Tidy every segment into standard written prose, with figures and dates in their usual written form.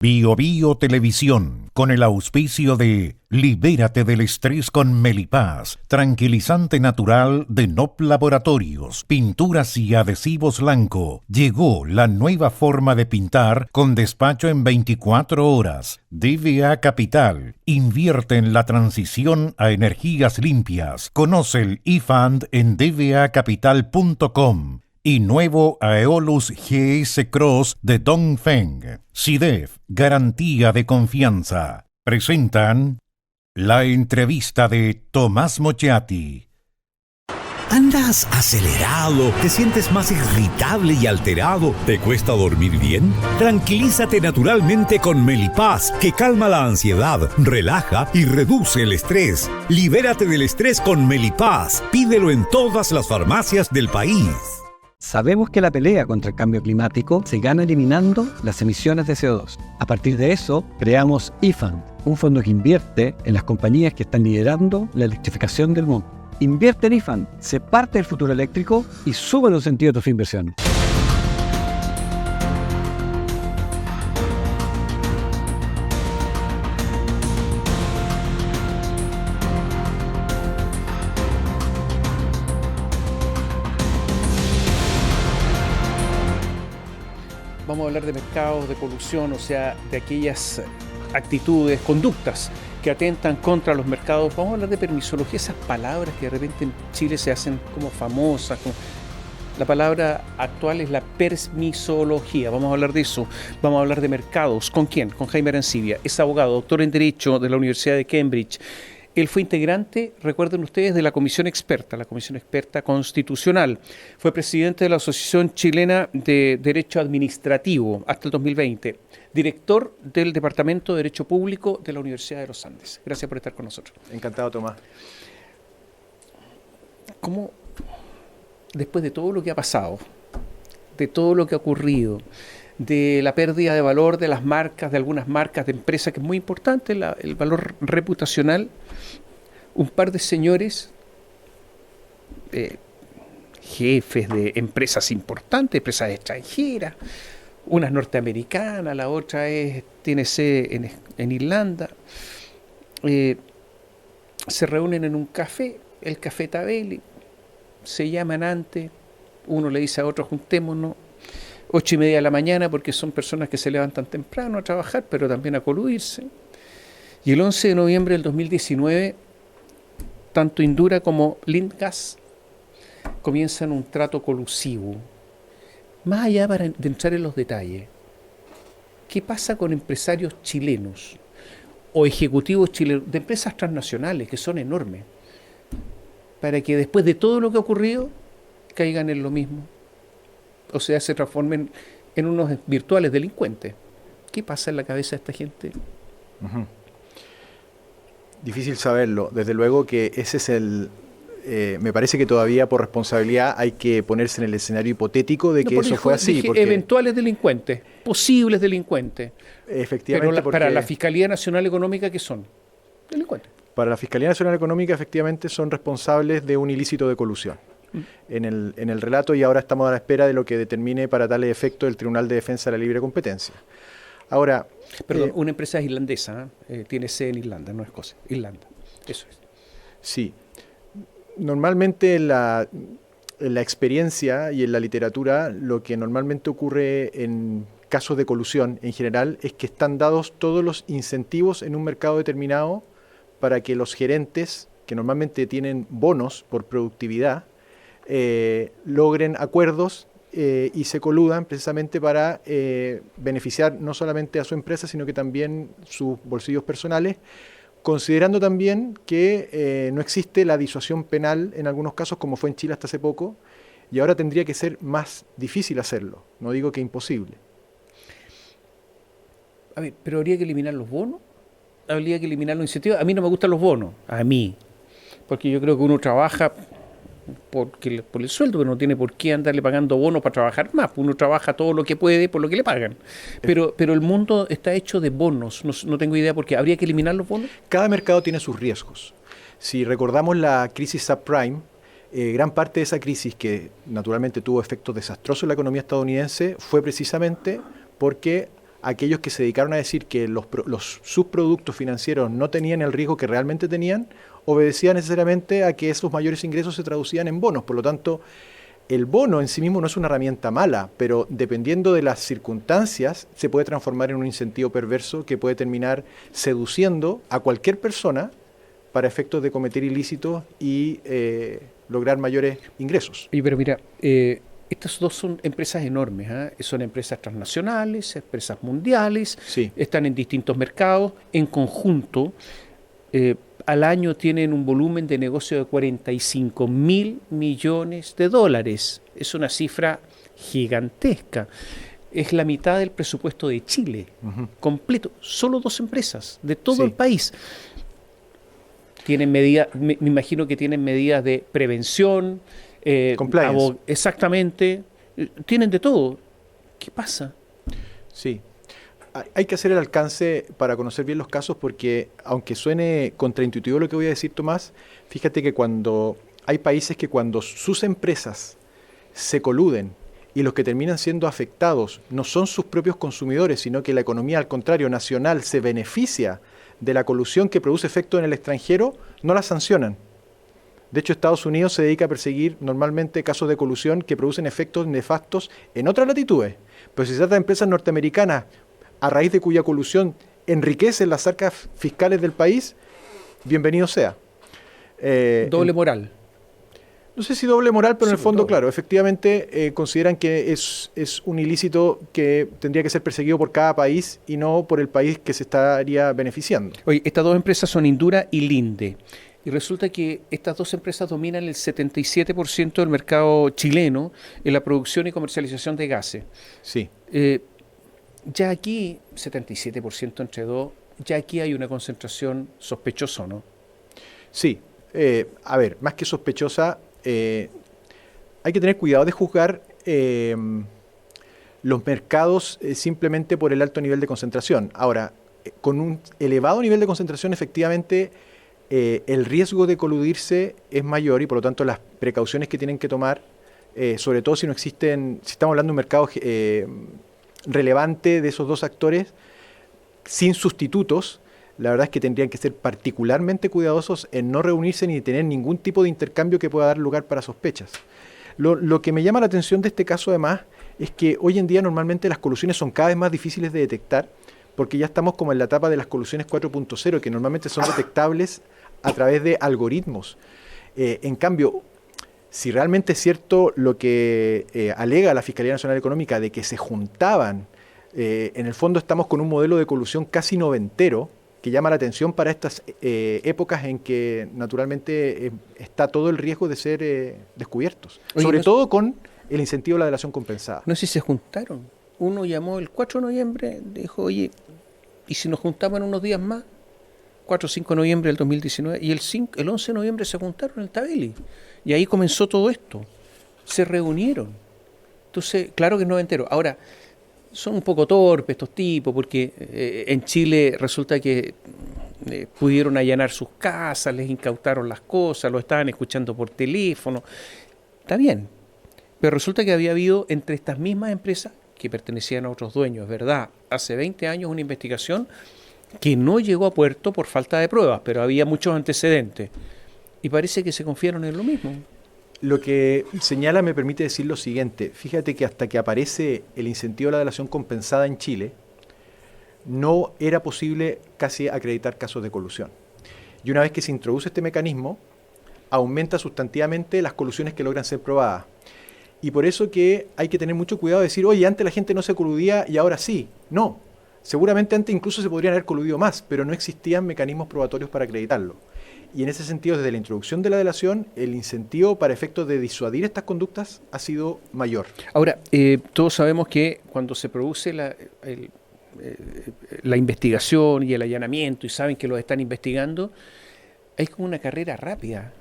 Bio Bio Televisión, con el auspicio de Libérate del estrés con Melipaz, tranquilizante natural de NOP Laboratorios, pinturas y adhesivos Lanco. Llegó la nueva forma de pintar con despacho en 24 horas. DVA Capital, invierte en la transición a energías limpias. Conoce el eFund en dvacapital.com. Y nuevo Aeolus GS Cross de Dongfeng. SIDEF, garantía de confianza. Presentan la entrevista de Tomás Mochiati. ¿Andas acelerado? ¿Te sientes más irritable y alterado? ¿Te cuesta dormir bien? Tranquilízate naturalmente con Melipaz, que calma la ansiedad, relaja y reduce el estrés. Libérate del estrés con Melipaz. Pídelo en todas las farmacias del país. Sabemos que la pelea contra el cambio climático se gana eliminando las emisiones de CO2. A partir de eso, creamos eFund, un fondo que invierte en las compañías que están liderando la electrificación del mundo. Invierte en eFund, sé parte del futuro eléctrico y sube los sentidos de tus inversiones. Vamos a hablar de mercados, de colusión, o sea, de aquellas actitudes, conductas que atentan contra los mercados. Vamos a hablar de permisología, esas palabras que de repente en Chile se hacen como famosas. La palabra actual es la permisología. Vamos a hablar de eso. Vamos a hablar de mercados. ¿Con quién? Con Jaime Arancibia. Es abogado, doctor en Derecho de la Universidad de Cambridge. Él fue integrante, recuerden ustedes, de la Comisión Experta Constitucional. Fue presidente de la Asociación Chilena de Derecho Administrativo hasta el 2020. Director del Departamento de Derecho Público de la Universidad de los Andes. Gracias por estar con nosotros. Encantado, Tomás. ¿Cómo, después de todo lo que ha pasado, de todo lo que ha ocurrido, de la pérdida de valor de las marcas, de algunas marcas de empresas, que es muy importante, el valor reputacional, un par de señores, jefes de empresas importantes, empresas extranjeras, una es norteamericana, la otra tiene sede en Irlanda, se reúnen en un café, el Café Tabelli, se llaman antes, uno le dice a otro juntémonos, 8:30 de la mañana, porque son personas que se levantan temprano a trabajar, pero también a coludirse. Y el 11 de noviembre del 2019, tanto Indura como Lindgas comienzan un trato colusivo. Más allá de entrar en los detalles, ¿qué pasa con empresarios chilenos o ejecutivos chilenos de empresas transnacionales que son enormes, para que después de todo lo que ha ocurrido caigan en lo mismo? O sea, se transformen en unos virtuales delincuentes. ¿Qué pasa en la cabeza de esta gente? Uh-huh. Difícil saberlo. Desde luego que ese es me parece que todavía por responsabilidad hay que ponerse en el escenario hipotético de que eso fue así. Porque eventuales delincuentes, posibles delincuentes. Efectivamente. Pero para la Fiscalía Nacional Económica, ¿qué son? Delincuentes. Para la Fiscalía Nacional Económica, efectivamente, son responsables de un ilícito de colusión. En el relato, y ahora estamos a la espera de lo que determine para tal efecto el Tribunal de Defensa de la Libre Competencia. Ahora... Perdón, una empresa es irlandesa, tiene sede en Irlanda, no es Escocia, Irlanda, eso es. Sí. Normalmente en la experiencia y en la literatura, lo que normalmente ocurre en casos de colusión en general es que están dados todos los incentivos en un mercado determinado para que los gerentes, que normalmente tienen bonos por productividad, logren acuerdos y se coludan precisamente para beneficiar no solamente a su empresa, sino que también sus bolsillos personales, considerando también que no existe la disuasión penal en algunos casos, como fue en Chile hasta hace poco, y ahora tendría que ser más difícil hacerlo, no digo que imposible. A ver, pero habría que eliminar los bonos, habría que eliminar los incentivos. A mí no me gustan los bonos, a mí, porque yo creo que uno trabaja por el sueldo, pero no tiene por qué andarle pagando bonos para trabajar más. Uno trabaja todo lo que puede por lo que le pagan. Pero el mundo está hecho de bonos. No tengo idea por qué. ¿Habría que eliminar los bonos? Cada mercado tiene sus riesgos. Si recordamos la crisis subprime, gran parte de esa crisis, que naturalmente tuvo efectos desastrosos en la economía estadounidense, fue precisamente porque aquellos que se dedicaron a decir que los subproductos financieros no tenían el riesgo que realmente tenían, obedecía necesariamente a que esos mayores ingresos se traducían en bonos. Por lo tanto, el bono en sí mismo no es una herramienta mala, pero dependiendo de las circunstancias se puede transformar en un incentivo perverso que puede terminar seduciendo a cualquier persona para efectos de cometer ilícitos y lograr mayores ingresos. Y pero mira, estas dos son empresas enormes, ¿eh? Son empresas transnacionales, empresas mundiales, Sí. están en distintos mercados, en conjunto, al año tienen un volumen de negocio de 45.000 millones de dólares. Es una cifra gigantesca. Es la mitad del presupuesto de Chile, completo. Solo dos empresas de todo el país. Tienen medidas, me imagino que tienen medidas de prevención, compliance. Exactamente, tienen de todo. ¿Qué pasa? Sí. Hay que hacer el alcance para conocer bien los casos porque, aunque suene contraintuitivo lo que voy a decir, Tomás, fíjate que hay países que cuando sus empresas se coluden y los que terminan siendo afectados no son sus propios consumidores, sino que la economía, al contrario, nacional, se beneficia de la colusión que produce efecto en el extranjero, no la sancionan. De hecho, Estados Unidos se dedica a perseguir normalmente casos de colusión que producen efectos nefastos en otras latitudes. Pero si se trata de empresas norteamericanas, a raíz de cuya colusión enriquecen las arcas fiscales del país, bienvenido sea. Doble moral. No sé si doble moral, pero Sí, en el fondo, doble. claro, efectivamente consideran que es un ilícito que tendría que ser perseguido por cada país y no por el país que se estaría beneficiando. Oye, estas dos empresas son Indura y Linde. Y resulta que estas dos empresas dominan el 77% del mercado chileno en la producción y comercialización de gases. Sí. Ya aquí, 77% entre dos, ya aquí hay una concentración sospechosa, ¿no? Sí. A ver, más que sospechosa, hay que tener cuidado de juzgar los mercados simplemente por el alto nivel de concentración. Ahora, con un elevado nivel de concentración, efectivamente, el riesgo de coludirse es mayor y por lo tanto las precauciones que tienen que tomar, sobre todo si estamos hablando de un mercado relevante de esos dos actores, sin sustitutos, la verdad es que tendrían que ser particularmente cuidadosos en no reunirse ni tener ningún tipo de intercambio que pueda dar lugar para sospechas. Lo que me llama la atención de este caso además es que hoy en día normalmente las colusiones son cada vez más difíciles de detectar porque ya estamos como en la etapa de las colusiones 4.0 que normalmente son detectables a través de algoritmos. En cambio, si realmente es cierto lo que alega la Fiscalía Nacional Económica de que se juntaban, en el fondo estamos con un modelo de colusión casi noventero que llama la atención para estas épocas en que naturalmente está todo el riesgo de ser descubiertos. Oye, sobre todo con el incentivo de la delación compensada. No sé si se juntaron. Uno llamó el 4 de noviembre, dijo, oye, ¿y si nos juntamos en unos días más? 4 o 5 de noviembre del 2019. Y el 11 de noviembre se juntaron en el Tabeli. Y ahí comenzó todo esto. Se reunieron. Entonces, claro que es noventero. Ahora, son un poco torpes estos tipos, porque en Chile resulta que pudieron allanar sus casas, les incautaron las cosas, lo estaban escuchando por teléfono. Está bien. Pero resulta que había habido entre estas mismas empresas que pertenecían a otros dueños, ¿verdad? Hace 20 años una investigación que no llegó a puerto por falta de pruebas, pero había muchos antecedentes. Y parece que se confiaron en lo mismo. Lo que señala me permite decir lo siguiente. Fíjate que hasta que aparece el incentivo a la delación compensada en Chile, no era posible casi acreditar casos de colusión. Y una vez que se introduce este mecanismo, aumenta sustantivamente las colusiones que logran ser probadas. Y por eso que hay que tener mucho cuidado de decir, oye, antes la gente no se coludía y ahora sí. No, seguramente antes incluso se podrían haber coludido más, pero no existían mecanismos probatorios para acreditarlo. Y en ese sentido, desde la introducción de la delación, el incentivo para efectos de disuadir estas conductas ha sido mayor. Ahora, todos sabemos que cuando se produce la investigación y el allanamiento y saben que los están investigando, hay como una carrera rápida.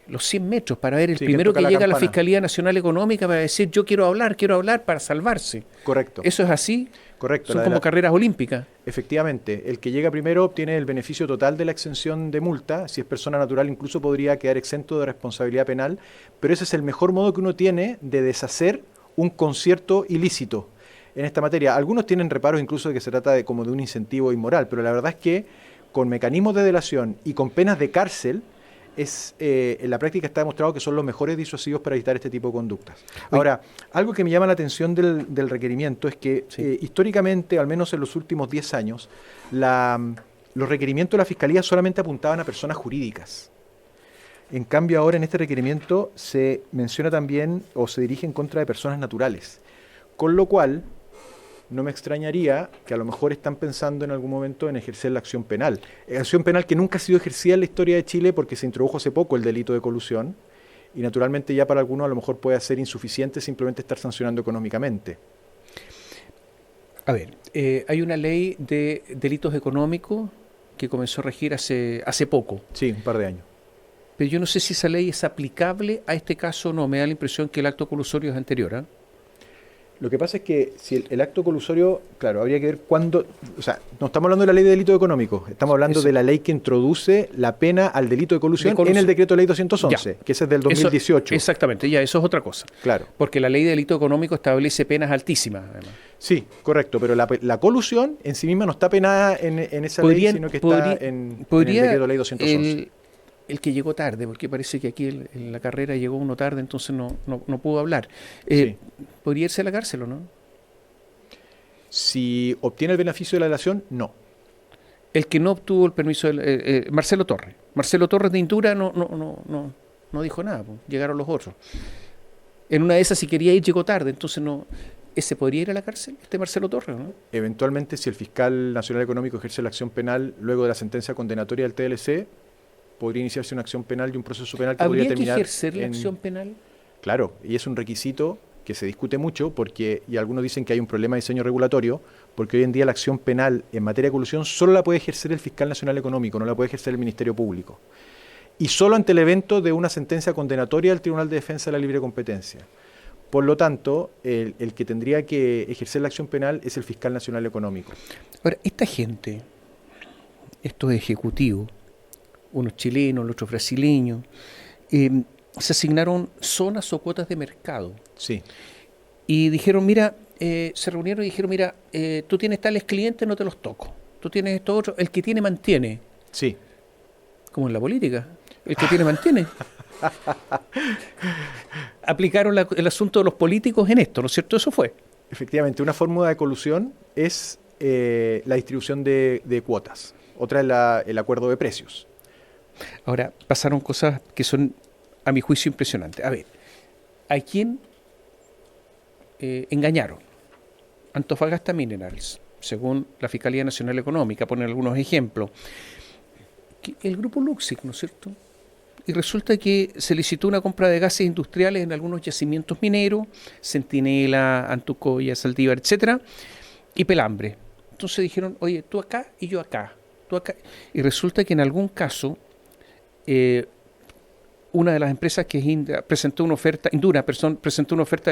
Los 100 metros para ver el primero que llega a la Fiscalía Nacional Económica para decir yo quiero hablar para salvarse. Correcto. ¿Eso es así? Correcto. Son como carreras olímpicas. Efectivamente. El que llega primero obtiene el beneficio total de la exención de multa. Si es persona natural incluso podría quedar exento de responsabilidad penal. Pero ese es el mejor modo que uno tiene de deshacer un concierto ilícito. en esta materia. Algunos tienen reparos incluso de que se trata como de un incentivo inmoral, pero la verdad es que con mecanismos de delación y con penas de cárcel, en la práctica está demostrado que son los mejores disuasivos para evitar este tipo de conductas. Ahora, algo que me llama la atención del requerimiento es que históricamente, al menos en los últimos 10 años, los requerimientos de la Fiscalía solamente apuntaban a personas jurídicas. En cambio, ahora en este requerimiento se menciona también o se dirige en contra de personas naturales. Con lo cual, no me extrañaría que a lo mejor están pensando en algún momento en ejercer la acción penal. Acción penal que nunca ha sido ejercida en la historia de Chile porque se introdujo hace poco el delito de colusión y naturalmente ya para algunos a lo mejor puede ser insuficiente simplemente estar sancionando económicamente. A ver, hay una ley de delitos económicos que comenzó a regir hace poco. Sí, un par de años. Pero yo no sé si esa ley es aplicable a este caso o no. Me da la impresión que el acto colusorio es anterior, ¿eh? Lo que pasa es que si el acto colusorio, claro, habría que ver cuándo, o sea, no estamos hablando de la ley de delitos económicos, estamos hablando de la ley que introduce la pena al delito de colusión en el decreto de ley 211, que ese es del 2018. Exactamente, ya, eso es otra cosa. Claro. Porque la ley de delito económico establece penas altísimas, además. Sí, correcto, pero la colusión en sí misma no está penada en esa ley, sino que está en el decreto de ley 211. El que llegó tarde, porque parece que aquí en la carrera llegó uno tarde, entonces no pudo hablar. Sí. ¿Podría irse a la cárcel o no? Si obtiene el beneficio de la delación, no. El que no obtuvo el permiso, Marcelo Torres. Marcelo Torres de Indura no dijo nada, pues. Llegaron los otros. En una de esas, si quería ir, llegó tarde, entonces no. ¿Ese podría ir a la cárcel, Marcelo Torres, no? Eventualmente, si el fiscal nacional económico ejerce la acción penal luego de la sentencia condenatoria del TLC, podría iniciarse una acción penal y un proceso penal que podría terminar. ¿Habría que ejercer la acción penal? Claro, y es un requisito que se discute mucho y algunos dicen que hay un problema de diseño regulatorio, porque hoy en día la acción penal en materia de colusión solo la puede ejercer el fiscal nacional económico, no la puede ejercer el Ministerio Público. Y solo ante el evento de una sentencia condenatoria del Tribunal de Defensa de la Libre Competencia. Por lo tanto, el que tendría que ejercer la acción penal es el fiscal nacional económico. Ahora, esta gente, estos ejecutivos, unos chilenos, los otros brasileños, se asignaron zonas o cuotas de mercado. Sí. Y dijeron, mira, se reunieron y dijeron, mira, tú tienes tales clientes, no te los toco. Tú tienes esto otro, el que tiene mantiene. Sí. Como en la política, el que tiene mantiene. Aplicaron el asunto de los políticos en esto, ¿no es cierto? Eso fue. Efectivamente, una fórmula de colusión es la distribución de cuotas. Otra es el acuerdo de precios. Ahora, pasaron cosas que son, a mi juicio, impresionantes. A ver, ¿a quién engañaron? Antofagasta Minerals, según la Fiscalía Nacional Económica, ponen algunos ejemplos. El grupo Luxic, ¿no es cierto? Y resulta que se licitó una compra de gases industriales en algunos yacimientos mineros, Centinela, Antucoya, Saldívar, etcétera, y Pelambre. Entonces dijeron, oye, tú acá y yo acá, tú acá. Y resulta que en algún caso una de las empresas que es Indra presentó una oferta de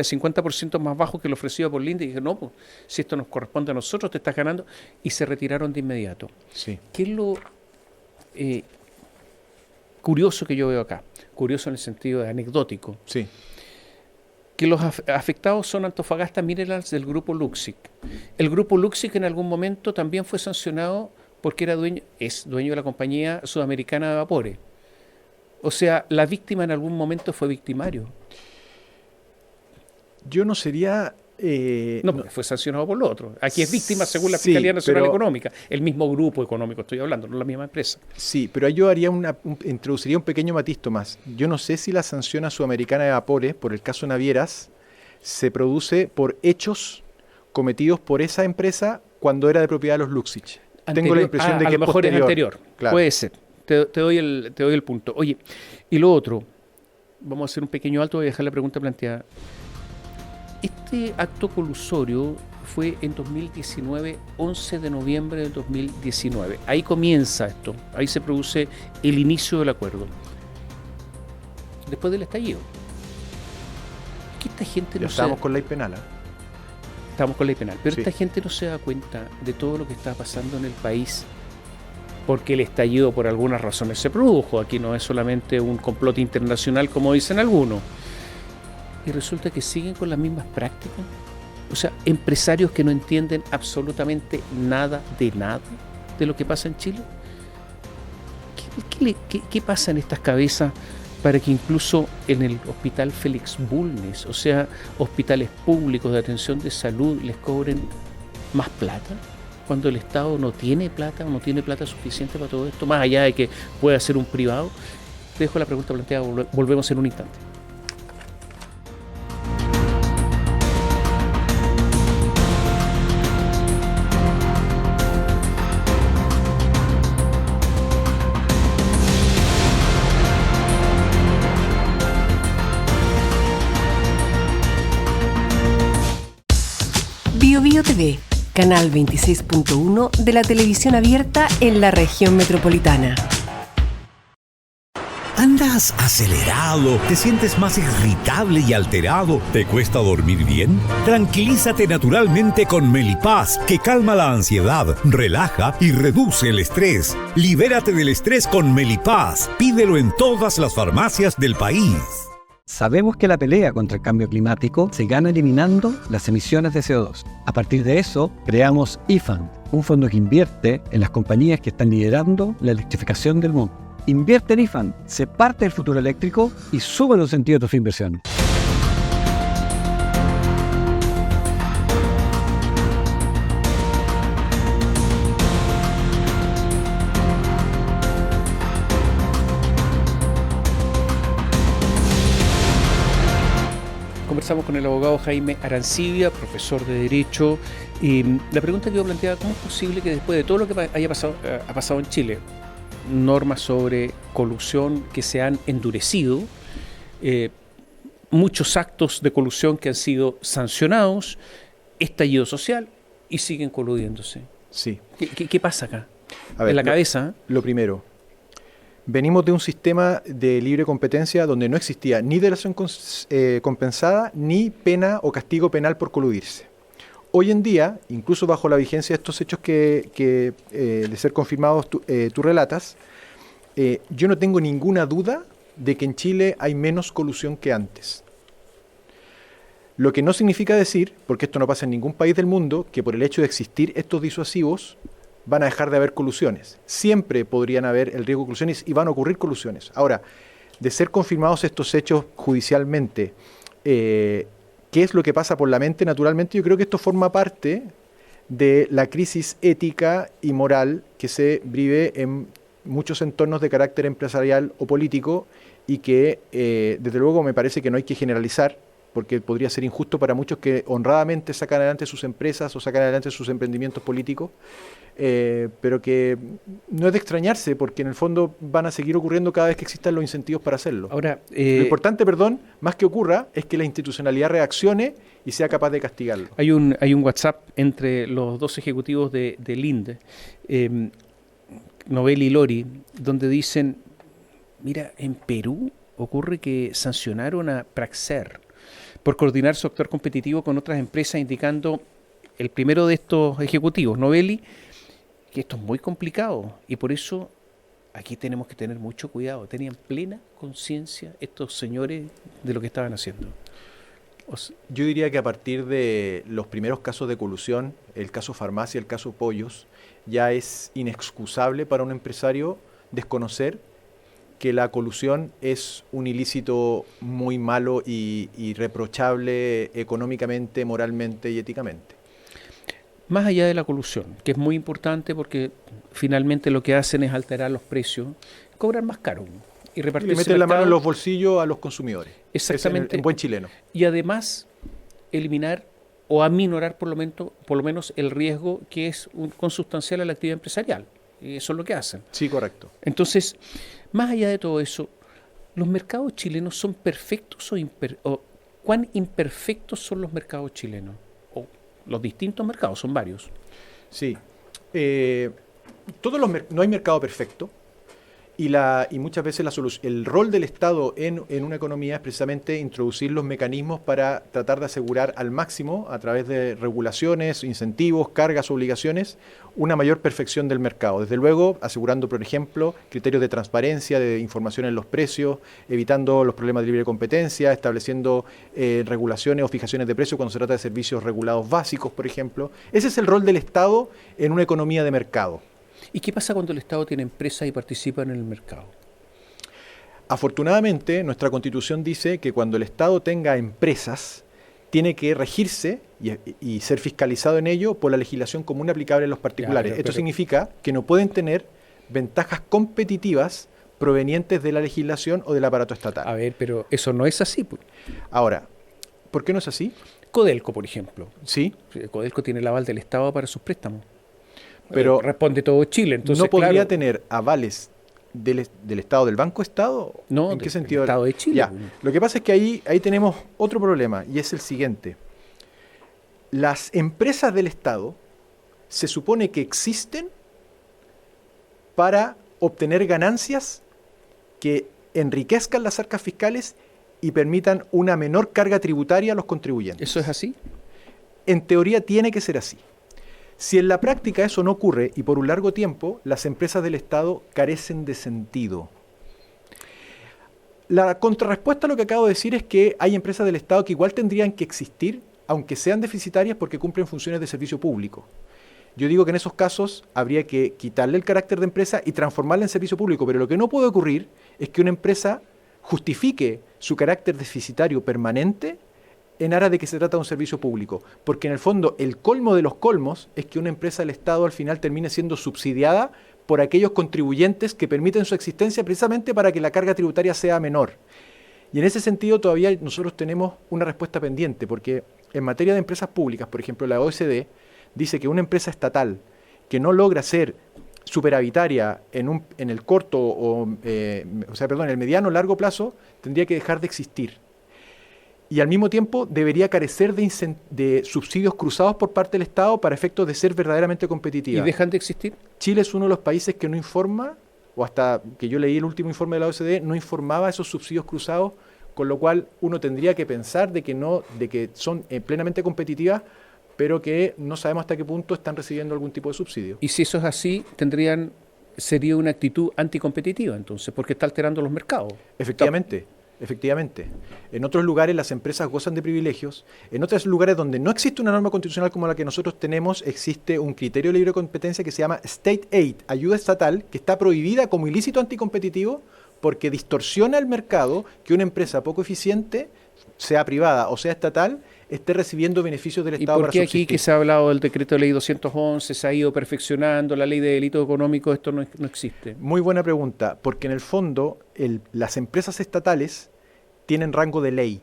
50% más bajo que lo ofrecido por Linde y dije, no, pues, si esto nos corresponde a nosotros, te estás ganando, y se retiraron de inmediato. Sí. ¿Qué es lo curioso que yo veo acá? Curioso en el sentido de anecdótico. Sí. Que los afectados son Antofagasta Minerals del grupo Luxic. El grupo Luxic en algún momento también fue sancionado porque es dueño de la compañía sudamericana de vapores. O sea, la víctima en algún momento fue victimario. Yo no sería... porque fue sancionado por lo otro. Aquí es víctima según la Fiscalía Nacional Económica. El mismo grupo económico estoy hablando, no la misma empresa. Sí, pero yo haría introduciría un pequeño matiz más. Yo no sé si la sanción a Sudamericana de Vapores, por el caso Navieras, se produce por hechos cometidos por esa empresa cuando era de propiedad de los Luxic. Tengo la impresión de que a lo mejor es anterior. Claro. Puede ser. Te doy el punto. Oye, y lo otro, vamos a hacer un pequeño alto, voy a dejar la pregunta planteada. Este acto colusorio fue en 2019, 11 de noviembre del 2019. Ahí comienza esto, ahí se produce el inicio del acuerdo. Después del estallido. Que esta gente no estábamos con ley penal. Estamos con ley penal, pero sí. Esta gente no se da cuenta de todo lo que está pasando en el país. Porque el estallido por algunas razones se produjo. Aquí no es solamente un complot internacional como dicen algunos. Y resulta que siguen con las mismas prácticas. O sea, empresarios que no entienden absolutamente nada de lo que pasa en Chile. ¿Qué pasa en estas cabezas para que incluso en el Hospital Félix Bulnes, o sea, hospitales públicos de atención de salud, les cobren más plata? Cuando el Estado no tiene plata o no tiene plata suficiente para todo esto, más allá de que pueda ser un privado. Te dejo la pregunta planteada, volvemos en un instante. Bio Bio TV, canal 26.1 de la televisión abierta en la región metropolitana. ¿Andas acelerado? ¿Te sientes más irritable y alterado? ¿Te cuesta dormir bien? Tranquilízate naturalmente con Melipaz, que calma la ansiedad, relaja y reduce el estrés. Libérate del estrés con Melipaz. Pídelo en todas las farmacias del país. Sabemos que la pelea contra el cambio climático se gana eliminando las emisiones de CO2. A partir de eso, creamos IFAND, un fondo que invierte en las compañías que están liderando la electrificación del mundo. Invierte en IFAND, sé parte del futuro eléctrico y sube los sentidos de tus inversiones. Conversamos con el abogado Jaime Arancibia, profesor de Derecho. La pregunta que yo planteaba, ¿cómo es posible que después de todo lo que ha pasado en Chile, normas sobre colusión que se han endurecido, muchos actos de colusión que han sido sancionados, estallido social y siguen coludiéndose? Sí. ¿Qué pasa acá? A ver, en la cabeza. Lo primero, venimos de un sistema de libre competencia donde no existía ni delación compensada ni pena o castigo penal por coludirse. Hoy en día, incluso bajo la vigencia de estos hechos que de ser confirmados tú relatas, yo no tengo ninguna duda de que en Chile hay menos colusión que antes. Lo que no significa decir, porque esto no pasa en ningún país del mundo, que por el hecho de existir estos disuasivos van a dejar de haber colusiones. Siempre podrían haber el riesgo de colusiones y van a ocurrir colusiones. Ahora, de ser confirmados estos hechos judicialmente, ¿qué es lo que pasa por la mente? Naturalmente, yo creo que esto forma parte de la crisis ética y moral que se vive en muchos entornos de carácter empresarial o político y que, desde luego, me parece que no hay que generalizar, porque podría ser injusto para muchos que honradamente sacan adelante sus empresas o sacan adelante sus emprendimientos políticos, pero que no es de extrañarse, porque en el fondo van a seguir ocurriendo cada vez que existan los incentivos para hacerlo. Ahora, lo importante, más que ocurra, es que la institucionalidad reaccione y sea capaz de castigarlo. Hay un WhatsApp entre los dos ejecutivos del INDE, Novelli y Lori, donde dicen, mira, en Perú ocurre que sancionaron a Praxair por coordinar su actor competitivo con otras empresas, indicando el primero de estos ejecutivos, Novelli, que esto es muy complicado y por eso aquí tenemos que tener mucho cuidado. Tenían plena conciencia estos señores de lo que estaban haciendo. Yo diría que a partir de los primeros casos de colusión, el caso Farmacia, el caso Pollos, ya es inexcusable para un empresario desconocer que la colusión es un ilícito muy malo y reprochable económicamente, moralmente y éticamente. Más allá de la colusión, que es muy importante porque finalmente lo que hacen es alterar los precios, cobrar más caro y repartirse. Le meten la mano en los bolsillos a los consumidores. Exactamente. En buen chileno. Y además eliminar o aminorar por lo menos el riesgo que es consubstancial a la actividad empresarial. Eso es lo que hacen. Sí, correcto. Entonces, más allá de todo eso, ¿los mercados chilenos son perfectos o cuán imperfectos son los mercados chilenos? O los distintos mercados, son varios. Sí. No hay mercado perfecto Y muchas veces el rol del Estado en una economía es precisamente introducir los mecanismos para tratar de asegurar al máximo, a través de regulaciones, incentivos, cargas, obligaciones, una mayor perfección del mercado. Desde luego, asegurando, por ejemplo, criterios de transparencia, de información en los precios, evitando los problemas de libre competencia, estableciendo regulaciones o fijaciones de precios cuando se trata de servicios regulados básicos, por ejemplo. Ese es el rol del Estado en una economía de mercado. ¿Y qué pasa cuando el Estado tiene empresas y participa en el mercado? Afortunadamente, nuestra Constitución dice que cuando el Estado tenga empresas, tiene que regirse y ser fiscalizado en ello por la legislación común aplicable a los particulares. Esto significa que no pueden tener ventajas competitivas provenientes de la legislación o del aparato estatal. A ver, pero eso no es así. Ahora, ¿por qué no es así? Codelco, por ejemplo. Sí. Codelco tiene el aval del Estado para sus préstamos. Pero responde todo Chile. Entonces, ¿no podría claro, tener avales del Estado, del Banco Estado? No, ¿En qué sentido? del Estado de Chile. Ya. Lo que pasa es que ahí tenemos otro problema, y es el siguiente. Las empresas del Estado se supone que existen para obtener ganancias que enriquezcan las arcas fiscales y permitan una menor carga tributaria a los contribuyentes. ¿Eso es así? En teoría tiene que ser así. Si en la práctica eso no ocurre y por un largo tiempo, las empresas del Estado carecen de sentido. La contrarrespuesta a lo que acabo de decir es que hay empresas del Estado que igual tendrían que existir, aunque sean deficitarias porque cumplen funciones de servicio público. Yo digo que en esos casos habría que quitarle el carácter de empresa y transformarla en servicio público, pero lo que no puede ocurrir es que una empresa justifique su carácter deficitario permanente en aras de que se trata de un servicio público, porque en el fondo el colmo de los colmos es que una empresa del Estado al final termine siendo subsidiada por aquellos contribuyentes que permiten su existencia precisamente para que la carga tributaria sea menor. Y en ese sentido todavía nosotros tenemos una respuesta pendiente, porque en materia de empresas públicas, por ejemplo, la OECD dice que una empresa estatal que no logra ser superavitaria en el corto en el mediano o largo plazo, tendría que dejar de existir. Y al mismo tiempo debería carecer de subsidios cruzados por parte del Estado para efectos de ser verdaderamente competitiva. ¿Y dejan de existir? Chile es uno de los países que no informa, o hasta que yo leí el último informe de la OECD, no informaba esos subsidios cruzados, con lo cual uno tendría que pensar de que son plenamente competitivas, pero que no sabemos hasta qué punto están recibiendo algún tipo de subsidio. Y si eso es así, sería una actitud anticompetitiva, entonces, porque está alterando los mercados. Efectivamente. En otros lugares las empresas gozan de privilegios. En otros lugares donde no existe una norma constitucional como la que nosotros tenemos, existe un criterio de libre competencia que se llama State Aid, ayuda estatal, que está prohibida como ilícito anticompetitivo porque distorsiona el mercado que una empresa poco eficiente, sea privada o sea estatal, esté recibiendo beneficios del Estado para subsistir. ¿Y por qué aquí que se ha hablado del decreto de ley 211, se ha ido perfeccionando la ley de delitos económicos, esto no existe? Muy buena pregunta, porque en el fondo las empresas estatales tienen rango de ley.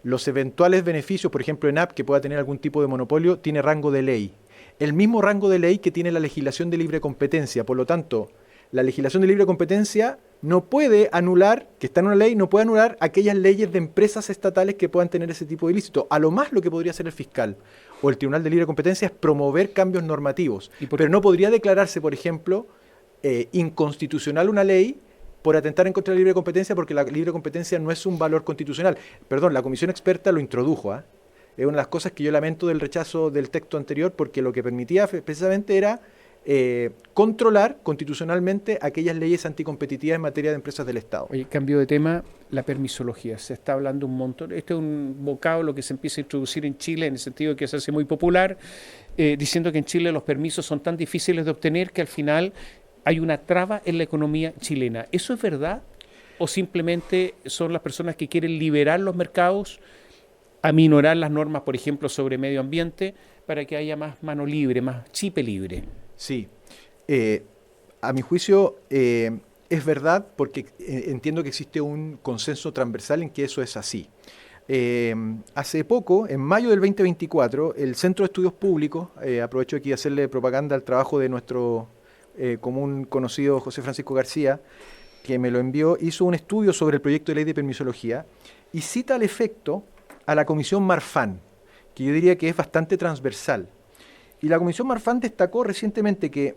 Los eventuales beneficios, por ejemplo ENAP, que pueda tener algún tipo de monopolio, tiene rango de ley. El mismo rango de ley que tiene la legislación de libre competencia. Por lo tanto, la legislación de libre competencia no puede anular, que está en una ley, no puede anular aquellas leyes de empresas estatales que puedan tener ese tipo de ilícito. A lo más lo que podría hacer el fiscal o el Tribunal de Libre Competencia es promover cambios normativos. Pero no podría declararse, por ejemplo, inconstitucional una ley por atentar en contra de la libre competencia, porque la libre competencia no es un valor constitucional. Perdón, la comisión experta lo introdujo. Es una de las cosas que yo lamento del rechazo del texto anterior, porque lo que permitía precisamente era controlar constitucionalmente aquellas leyes anticompetitivas en materia de empresas del Estado. Oye, cambio de tema, la permisología. Se está hablando un montón. Este es un vocablo que se empieza a introducir en Chile en el sentido de que se hace muy popular, diciendo que en Chile los permisos son tan difíciles de obtener que al final hay una traba en la economía chilena. ¿Eso es verdad? ¿O simplemente son las personas que quieren liberar los mercados, aminorar las normas, por ejemplo, sobre medio ambiente, para que haya más mano libre, más chipe libre? Sí, a mi juicio es verdad, porque entiendo que existe un consenso transversal en que eso es así. Hace poco, en mayo del 2024, el Centro de Estudios Públicos, aprovecho aquí de hacerle propaganda al trabajo de nuestro común conocido José Francisco García, que me lo envió, hizo un estudio sobre el proyecto de ley de permisología y cita al efecto a la Comisión Marfan, que yo diría que es bastante transversal. Y la Comisión Marfan destacó recientemente que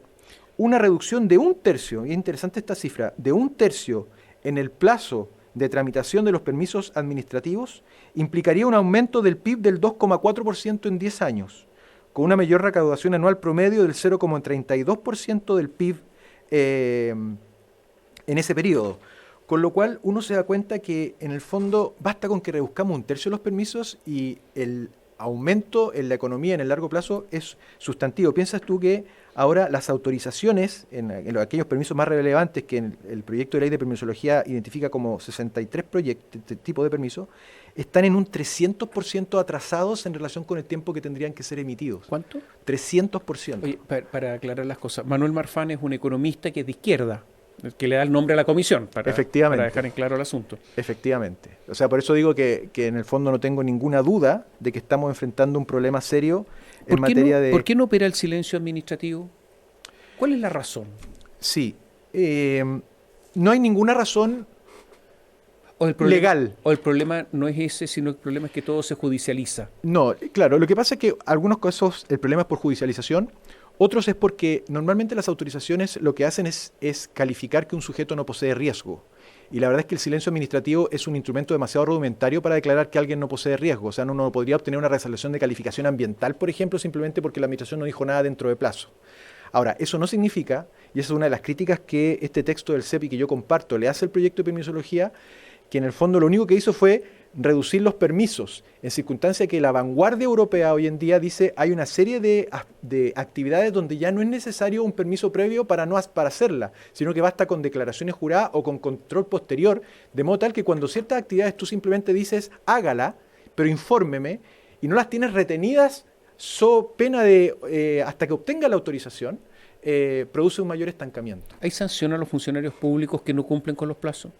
una reducción de 1/3, y es interesante esta cifra, de 1/3 en el plazo de tramitación de los permisos administrativos, implicaría un aumento del PIB del 2,4% en 10 años, con una mayor recaudación anual promedio del 0,32% del PIB en ese periodo. Con lo cual uno se da cuenta que en el fondo basta con que reduzcamos 1/3 los permisos y el aumento en la economía en el largo plazo es sustantivo. ¿Piensas tú que ahora las autorizaciones en aquellos permisos más relevantes que en el proyecto de ley de permisología identifica como 63 tipos de permisos, están en un 300% atrasados en relación con el tiempo que tendrían que ser emitidos? ¿Cuánto? 300%. Oye, para aclarar las cosas, Manuel Marfán es un economista que es de izquierda, el que le da el nombre a la comisión, para dejar en claro el asunto. Efectivamente. O sea, por eso digo que en el fondo no tengo ninguna duda de que estamos enfrentando un problema serio en materia de... ¿Por qué no opera el silencio administrativo? ¿Cuál es la razón? Sí. No hay ninguna razón legal. O el problema no es ese, sino el problema es que todo se judicializa. No, claro. Lo que pasa es que algunos casos el problema es por judicialización. Otros es porque normalmente las autorizaciones lo que hacen es calificar que un sujeto no posee riesgo. Y la verdad es que el silencio administrativo es un instrumento demasiado rudimentario para declarar que alguien no posee riesgo. O sea, uno no podría obtener una resolución de calificación ambiental, por ejemplo, simplemente porque la administración no dijo nada dentro de plazo. Ahora, eso no significa, y esa es una de las críticas que este texto del CEP y que yo comparto le hace al proyecto de permisología, que en el fondo lo único que hizo fue reducir los permisos, en circunstancia que la vanguardia europea hoy en día dice hay una serie de actividades donde ya no es necesario un permiso previo para hacerla, sino que basta con declaraciones juradas o con control posterior, de modo tal que cuando ciertas actividades tú simplemente dices hágala, pero infórmeme, y no las tienes retenidas so pena de hasta que obtenga la autorización, produce un mayor estancamiento. ¿Hay sanción a los funcionarios públicos que no cumplen con los plazos?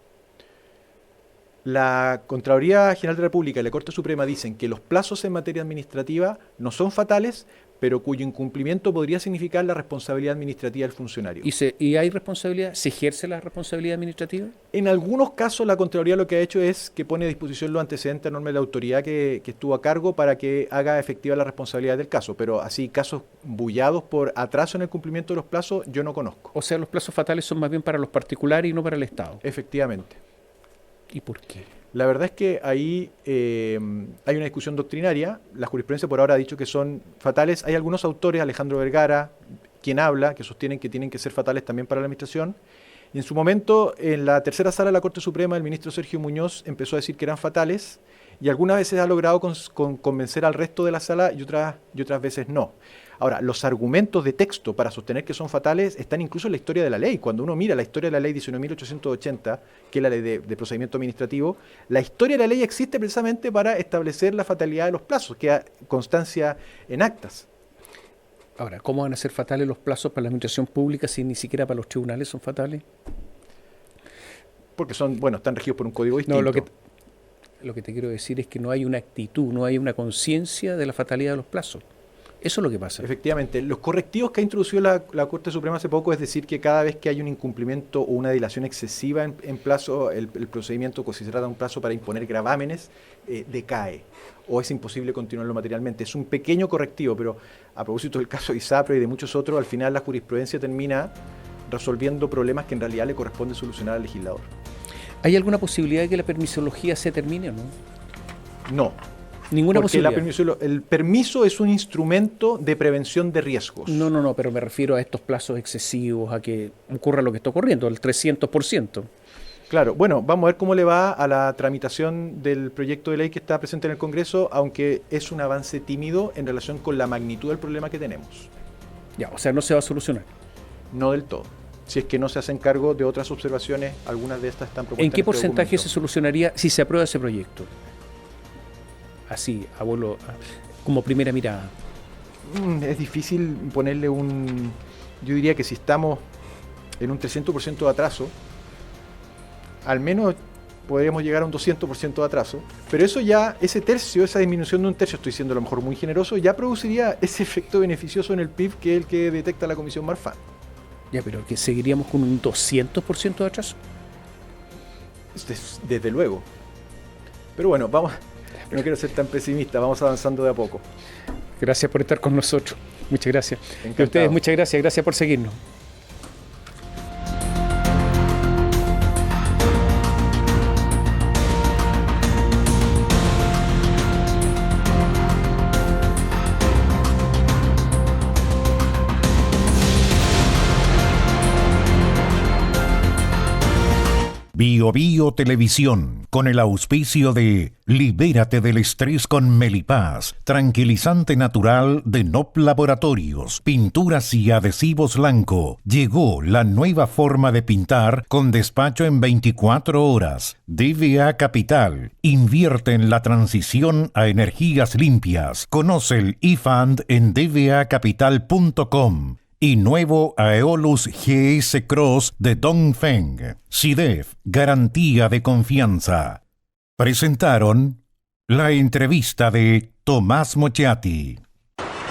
La Contraloría General de la República y la Corte Suprema dicen que los plazos en materia administrativa no son fatales, pero cuyo incumplimiento podría significar la responsabilidad administrativa del funcionario. ¿Y hay responsabilidad? ¿Se ejerce la responsabilidad administrativa? En algunos casos la Contraloría lo que ha hecho es que pone a disposición los antecedentes enormes de la autoridad que estuvo a cargo para que haga efectiva la responsabilidad del caso, pero así casos bullados por atraso en el cumplimiento de los plazos yo no conozco. O sea, los plazos fatales son más bien para los particulares y no para el Estado. Efectivamente. ¿Y por qué? La verdad es que ahí hay una discusión doctrinaria. La jurisprudencia por ahora ha dicho que son fatales. Hay algunos autores, Alejandro Vergara, quien habla, que sostienen que tienen que ser fatales también para la administración. Y en su momento, en la tercera sala de la Corte Suprema, el ministro Sergio Muñoz empezó a decir que eran fatales y algunas veces ha logrado convencer al resto de la sala y otras veces no. Ahora, los argumentos de texto para sostener que son fatales están incluso en la historia de la ley. Cuando uno mira la historia de la ley 19.880, que es la ley de procedimiento administrativo, la historia de la ley existe precisamente para establecer la fatalidad de los plazos, que da constancia en actas. Ahora, ¿cómo van a ser fatales los plazos para la administración pública si ni siquiera para los tribunales son fatales? Porque están regidos por un código distinto. No, lo que te quiero decir es que no hay una actitud, no hay una conciencia de la fatalidad de los plazos. Eso es lo que pasa. Efectivamente. Los correctivos que ha introducido la Corte Suprema hace poco es decir que cada vez que hay un incumplimiento o una dilación excesiva en plazo, el procedimiento, si se trata de un plazo para imponer gravámenes, decae o es imposible continuarlo materialmente. Es un pequeño correctivo, pero a propósito del caso de ISAPRE y de muchos otros, al final la jurisprudencia termina resolviendo problemas que en realidad le corresponde solucionar al legislador. ¿Hay alguna posibilidad de que la permisología se termine o no? No. Ninguna porque posibilidad. El permiso es un instrumento de prevención de riesgos. No, pero me refiero a estos plazos excesivos, a que ocurra lo que está ocurriendo, el 300%. Claro, bueno, vamos a ver cómo le va a la tramitación del proyecto de ley que está presente en el Congreso, aunque es un avance tímido en relación con la magnitud del problema que tenemos. Ya, o sea, no se va a solucionar. No del todo. Si es que no se hacen cargo de otras observaciones, algunas de estas están propuestas. ¿En qué porcentaje se solucionaría si se aprueba ese proyecto? Así, abuelo, como primera mirada. Es difícil ponerle yo diría que si estamos en un 300% de atraso, al menos podríamos llegar a un 200% de atraso, pero eso ya, esa disminución de un tercio, estoy siendo a lo mejor muy generoso, ya produciría ese efecto beneficioso en el PIB que es el que detecta la Comisión Marfán. Ya, pero que seguiríamos con un 200% de atraso. Desde luego. Pero bueno, no quiero ser tan pesimista, vamos avanzando de a poco. Gracias por estar con nosotros. Muchas gracias. Encantado. Y a ustedes, muchas gracias. Gracias por seguirnos. Bio Bio Televisión, con el auspicio de Libérate del estrés con Melipaz, tranquilizante natural de NOP Laboratorios, pinturas y adhesivos Lanco. Llegó la nueva forma de pintar con despacho en 24 horas. DVA Capital, invierte en la transición a energías limpias. Conoce el eFund en dvacapital.com. Y nuevo Aeolus GS Cross de Dongfeng. SIDEF, garantía de confianza. Presentaron la entrevista de Tomás Mochiati.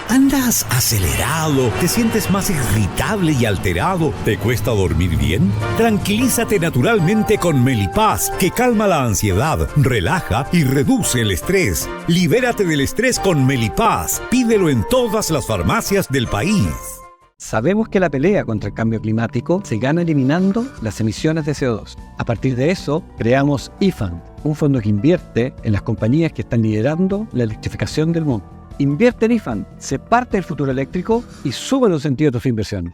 ¿Andas acelerado? ¿Te sientes más irritable y alterado? ¿Te cuesta dormir bien? Tranquilízate naturalmente con Melipaz, que calma la ansiedad, relaja y reduce el estrés. Libérate del estrés con Melipaz. Pídelo en todas las farmacias del país. Sabemos que la pelea contra el cambio climático se gana eliminando las emisiones de CO2. A partir de eso, creamos eFund, un fondo que invierte en las compañías que están liderando la electrificación del mundo. Invierte en eFund, sé parte del futuro eléctrico y sube los sentidos de tu inversión.